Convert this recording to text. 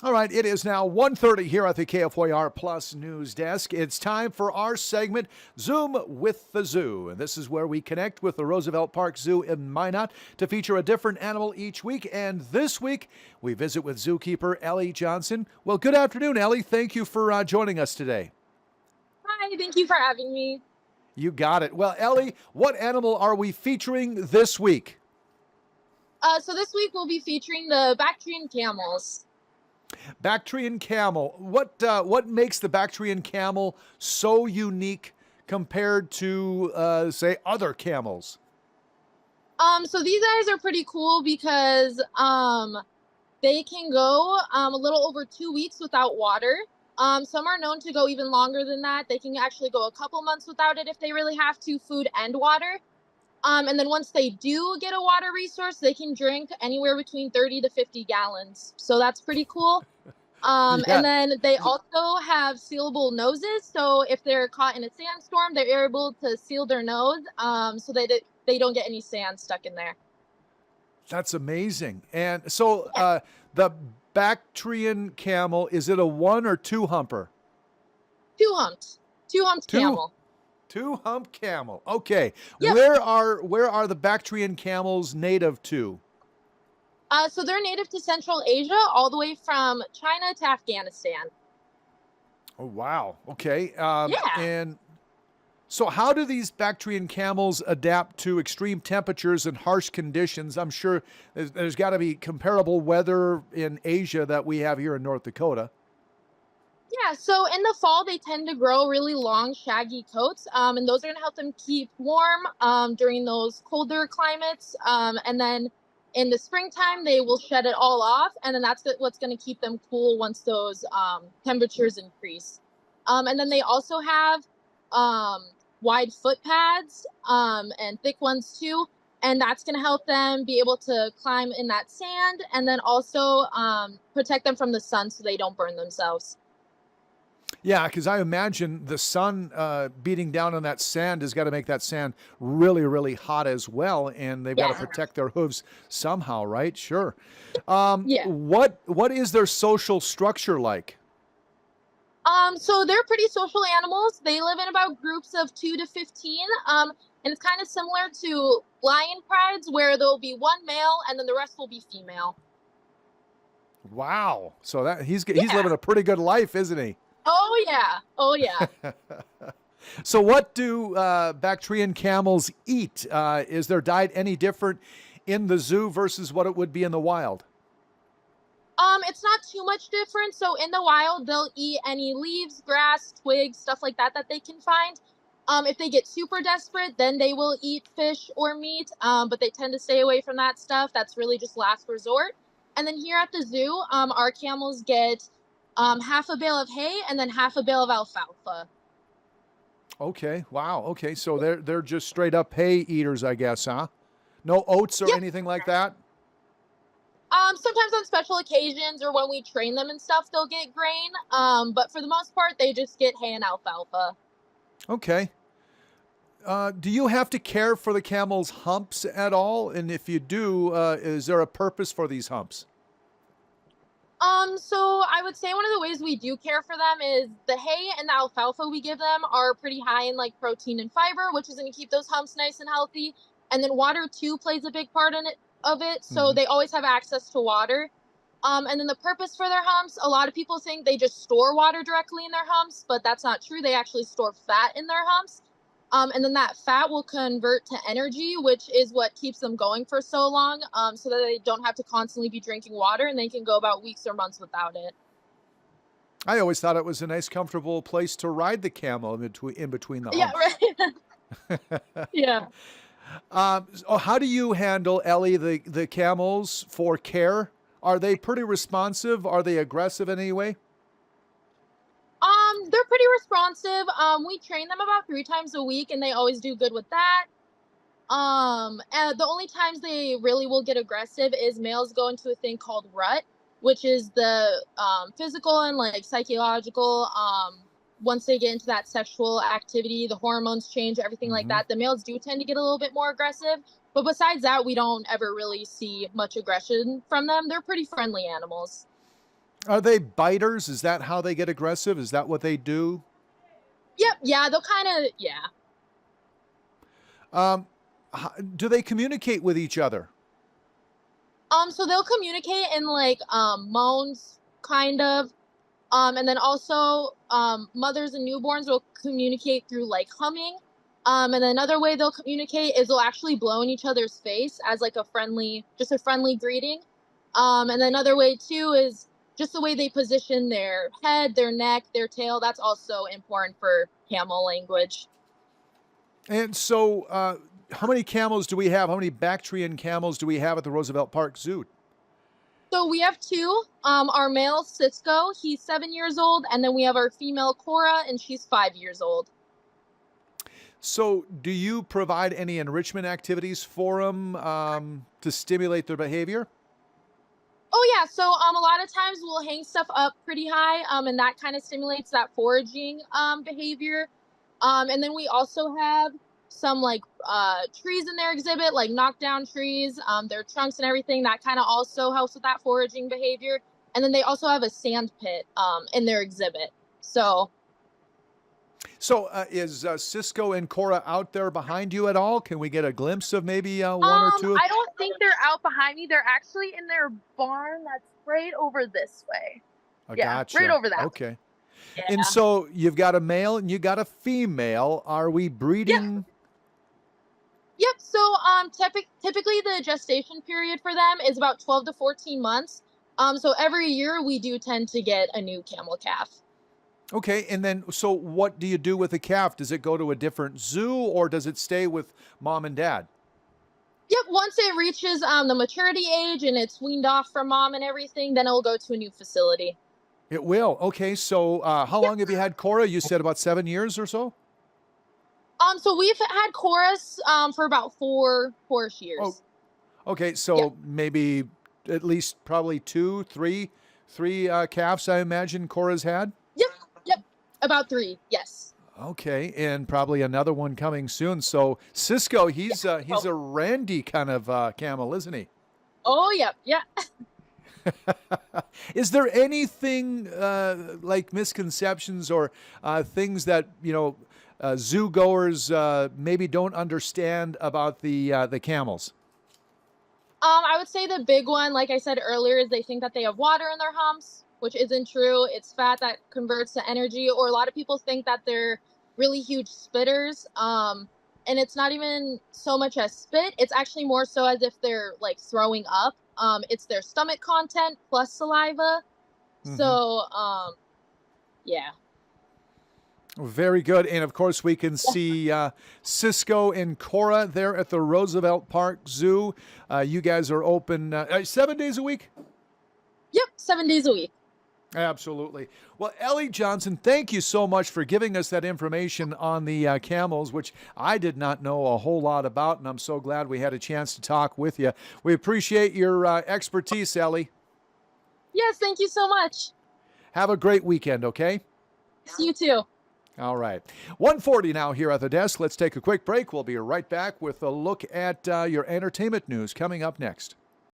All right, it is now 1:30 here at the KFYR Plus News Desk. It's time for our segment, Zoom with the Zoo. And this is where we connect with the Roosevelt Park Zoo in Minot to feature a different animal each week. And this week, we visit with zookeeper Ellie Johnson. Well, good afternoon, Ellie. Thank you for joining us today. Hi, thank you for having me. You got it. Well, Ellie, what animal are we featuring this week? So this week we'll be featuring the Bactrian camels. Bactrian camel. What makes the Bactrian camel so unique compared to, say, other camels? So these guys are pretty cool because they can go a little over 2 weeks without water. Some are known to go even longer than that. They can actually go a couple months without it if they really have to, food and water. And then once they do get a water resource, they can drink anywhere between 30 to 50 gallons. So that's pretty cool. And Yeah, then they also have sealable noses. So if they're caught in a sandstorm, they're able to seal their nose so they don't get any sand stuck in there. that's amazing. And so Yeah, the Bactrian camel, is it a one or two humper? two humped, two humped Two camel. two hump camel. Okay. Yep. Where are the Bactrian camels native to? So they're native to Central Asia, all the way from China to Afghanistan. Oh wow. Okay. Yeah. And so, how do these Bactrian camels adapt to extreme temperatures and harsh conditions? I'm sure there's got to be comparable weather in Asia that we have here in North Dakota. Yeah, so in the fall, they tend to grow really long, shaggy coats, and those are going to help them keep warm during those colder climates. And then in the springtime, they will shed it all off, and then what's going to keep them cool once those temperatures increase. And then they also have um, wide foot pads and thick ones too, and that's going to help them be able to climb in that sand, and then also protect them from the sun so they don't burn themselves. Yeah, because I imagine the sun beating down on that sand has got to make that sand really, really hot as well, and they've got to Yeah. protect their hooves somehow, right? Sure. Yeah. What is their social structure like? So they're pretty social animals. They live in about groups of 2 to 15. And it's kind of similar to lion prides where there'll be one male and then the rest will be female. Wow. So that he's Yeah. living a pretty good life, isn't he? Oh yeah. Oh yeah. So, what do Bactrian camels eat? Is their diet any different in the zoo versus what it would be in the wild? It's not too much different. So in the wild, they'll eat any leaves, grass, twigs, stuff like that they can find. If they get super desperate, then they will eat fish or meat. But they tend to stay away from that stuff. That's really just last resort. And then here at the zoo, our camels get half a bale of hay and then half a bale of alfalfa. Okay. Wow. Okay. So they're just straight up hay eaters, I guess, huh? No oats or Yep. anything like that. Sometimes on special occasions or when we train them and stuff, they'll get grain. But for the most part, they just get hay and alfalfa. Okay. Do you have to care for the camel's humps at all? And if you do, is there a purpose for these humps? So I would say one of the ways we do care for them is the hay and the alfalfa we give them are pretty high in like protein and fiber, which is going to keep those humps nice and healthy. And then water too plays a big part in it of it, so Hmm. they always have access to water. And then the purpose for their humps, a lot of people think they just store water directly in their humps, but that's not true. They actually store fat in their humps. And then that fat will convert to energy, which is what keeps them going for so long, so that they don't have to constantly be drinking water and they can go about weeks or months without it. I always thought it was a nice, comfortable place to ride the camel in between the Yeah, humps. right. Yeah. How do you handle, Ellie, the camels for care? Are they pretty responsive? Are they aggressive in any way? They're pretty responsive. We train them about 3 times a week, and they always do good with that. And the only times they really will get aggressive is males go into a thing called rut, which is the physical and like psychological. Once they get into that sexual activity, the hormones change, everything like Hmm. that. The males do tend to get a little bit more aggressive, but besides that, we don't ever really see much aggression from them. They're pretty friendly animals. Are they biters? Is that how they get aggressive? Is that what they do? Yep, yeah, they'll kind of, yeah. Um, do they communicate with each other? So they'll communicate in like moans, kind of. And then also, mothers and newborns will communicate through like humming. And then another way they'll communicate is they'll actually blow in each other's face as like just a friendly greeting. And then another way too is just the way they position their head, their neck, their tail. That's also important for camel language. And so, how many camels do we have? How many Bactrian camels do we have at the Roosevelt Park Zoo? So we have two. Our male Cisco, he's 7 years old, and then we have our female Cora, and she's 5 years old. So, do you provide any enrichment activities for them to stimulate their behavior? Oh yeah, so a lot of times we'll hang stuff up pretty high, and that kind of stimulates that foraging behavior. And then we also have some like trees in their exhibit, like knockdown trees, their trunks and everything. That kind of also helps with that foraging behavior. And then they also have a sand pit in their exhibit. So Is Cisco and Cora out there behind you at all? Can we get a glimpse of maybe one or two? I don't think they're out behind me. They're actually in their barn that's right over this way. Yeah, Gotcha. right over that. Okay. Yeah. And so you've got a male and you got a female. Are we breeding? Yep. So typically the gestation period for them is about 12 to 14 months. So every year we do tend to get a new camel calf. Okay. And then, so what do you do with the calf? Does it go to a different zoo or does it stay with mom and dad? Yep. Once it reaches the maturity age and it's weaned off from mom and everything, then it'll go to a new facility. It will. Okay. So how long have you had Cora? You said about 7 years or so? So we've had chorus for about four years. Oh, okay. So maybe at least probably three calves, I imagine Cora's had. Yep. About 3. Yes. Okay, and probably another one coming soon. So Cisco, he's a randy kind of camel, isn't he? Oh, yep. Yeah. Is there anything like misconceptions or things that zoo goers maybe don't understand about the camels? I would say the big one, like I said earlier, is they think that they have water in their humps, which isn't true. It's fat that converts to energy. Or a lot of people think that they're really huge spitters. And it's not even so much as spit. It's actually more so as if they're like throwing up. It's their stomach content plus saliva. Mm-hmm. So, yeah. Very good. And of course, we can see Cisco and Cora there at the Roosevelt Park Zoo. You guys are open 7 days a week? Yep, 7 days a week. Absolutely. Well, Ellie Johnson, thank you so much for giving us that information on the camels, which I did not know a whole lot about, and I'm so glad we had a chance to talk with you. We appreciate your expertise, Ellie. Yes, thank you so much. Have a great weekend, okay? You too. All right. 1:40 now here at the desk. Let's take a quick break. We'll be right back with a look at your entertainment news coming up next.